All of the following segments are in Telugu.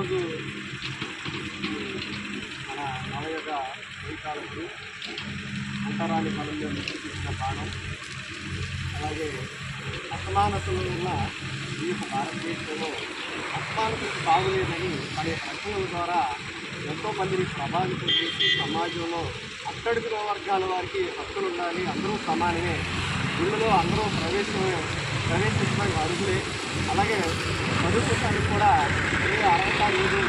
ఈరోజు మన నవయుగ వైకాలకు అంతరాని పనుల్లో నిశ్చిత బాణం, అలాగే అసమానతల వల్ల ఈ యొక్క భారతదేశంలో అసమానతలు బాగులేదని మన యొక్క రచనల ద్వారా ఎంతోమందిని ప్రభావితం చేసి సమాజంలో అట్టడుగుల వర్గాల వారికి హక్కులు ఉండాలి, అందరూ సమానమే, ఇందులో అందరూ ప్రవేశించడానికి అర్హులే, అలాగే చదువుకోవడానికి కూడా ఏ అర్హత లేదు,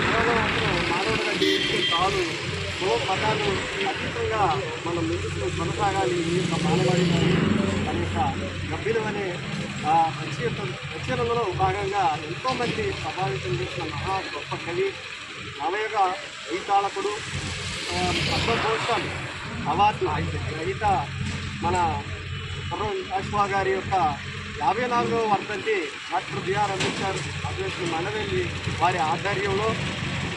కేవలం అందరూ మానవుడిగా జీవించే చాలు, పదాలు అతీతంగా మనం ముందుకు కొనసాగాలి. ఈ యొక్క మానవాళి తన యొక్క గంభీరమనే రచనలో భాగంగా ఎంతోమంది ప్రభావితం చేసిన మహా గొప్ప కవి, నవయుగ వైతాళకుడు, పద్మభూషణ్ అవార్డు రహిత మన కుర్రం జాషువా గారి యొక్క 54వ వర్ధంతి డాక్టర్ బిఆర్ అంబేద్కర్ అధ్యక్షుడు మండవెల్లి వారి ఆధ్వర్యంలో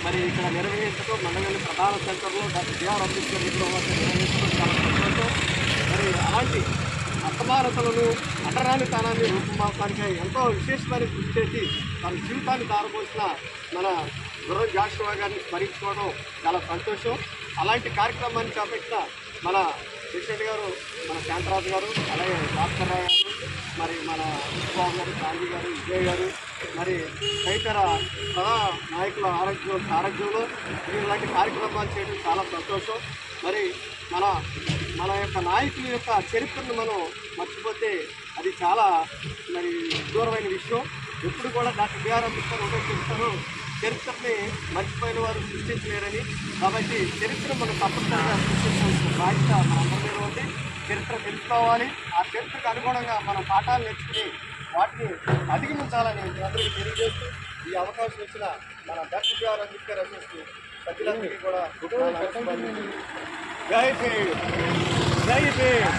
మరి ఇక్కడ నిర్వహించడం, మండవెల్లి ప్రధాన సెంటర్లో డాక్టర్ బిఆర్ అంబేద్కర్ విగ్రహం నిర్వహించడం చాలా సంతోషం. మరి అలాంటి అసమానతలను అంటరానితనాన్ని రూపుమాపడానికి ఎంతో విశేషమైన కృషి చేసి తన జీవితాన్ని దారపోసిన మన కుర్రం జాషువా గారిని స్మరించుకోవడం చాలా సంతోషం. అలాంటి కార్యక్రమాన్ని చేపట్టిన మన ప్రెసిడెంట్ గారు, మన శాంతరాజు గారు, అలాగే భాస్కర్ రావు గారు, మరి మన బాబు గారు, గాంధీ గారు, విజయ్ గారు, మరి తదితర సదా నాయకుల ఆరోగ్యంలో ఇలాంటి కార్యక్రమాలు చేయడం చాలా సంతోషం. మరి మన యొక్క నాయకుల యొక్క చరిత్రను మనం మర్చిపోతే అది చాలా మరి దూరమైన విషయం. ఎప్పుడు కూడా డాక్టర్ బిఆర్ అంబేద్కర్ ఒకటే చెప్తారు, చరిత్రని మర్చిపోయిన వారు సృష్టించలేరని. కాబట్టి చరిత్ర మనం తప్పనిసరిగా సృష్టించాల్సిన బాధ్యత మనందరి మీద ఉంది. చరిత్ర తెలుసుకోవాలి, ఆ చరిత్రకు అనుగుణంగా మనం పాఠాలు నేర్చుకుని వాటిని అధిగమించాలని అందరికీ తెలియజేస్తూ ఈ అవకాశం ఇచ్చిన మన డాక్టర్ బిఆర్ అంబేద్కర్ అసోసియేషన్ సభ్యులందరికీ కూడా జై భీమ్.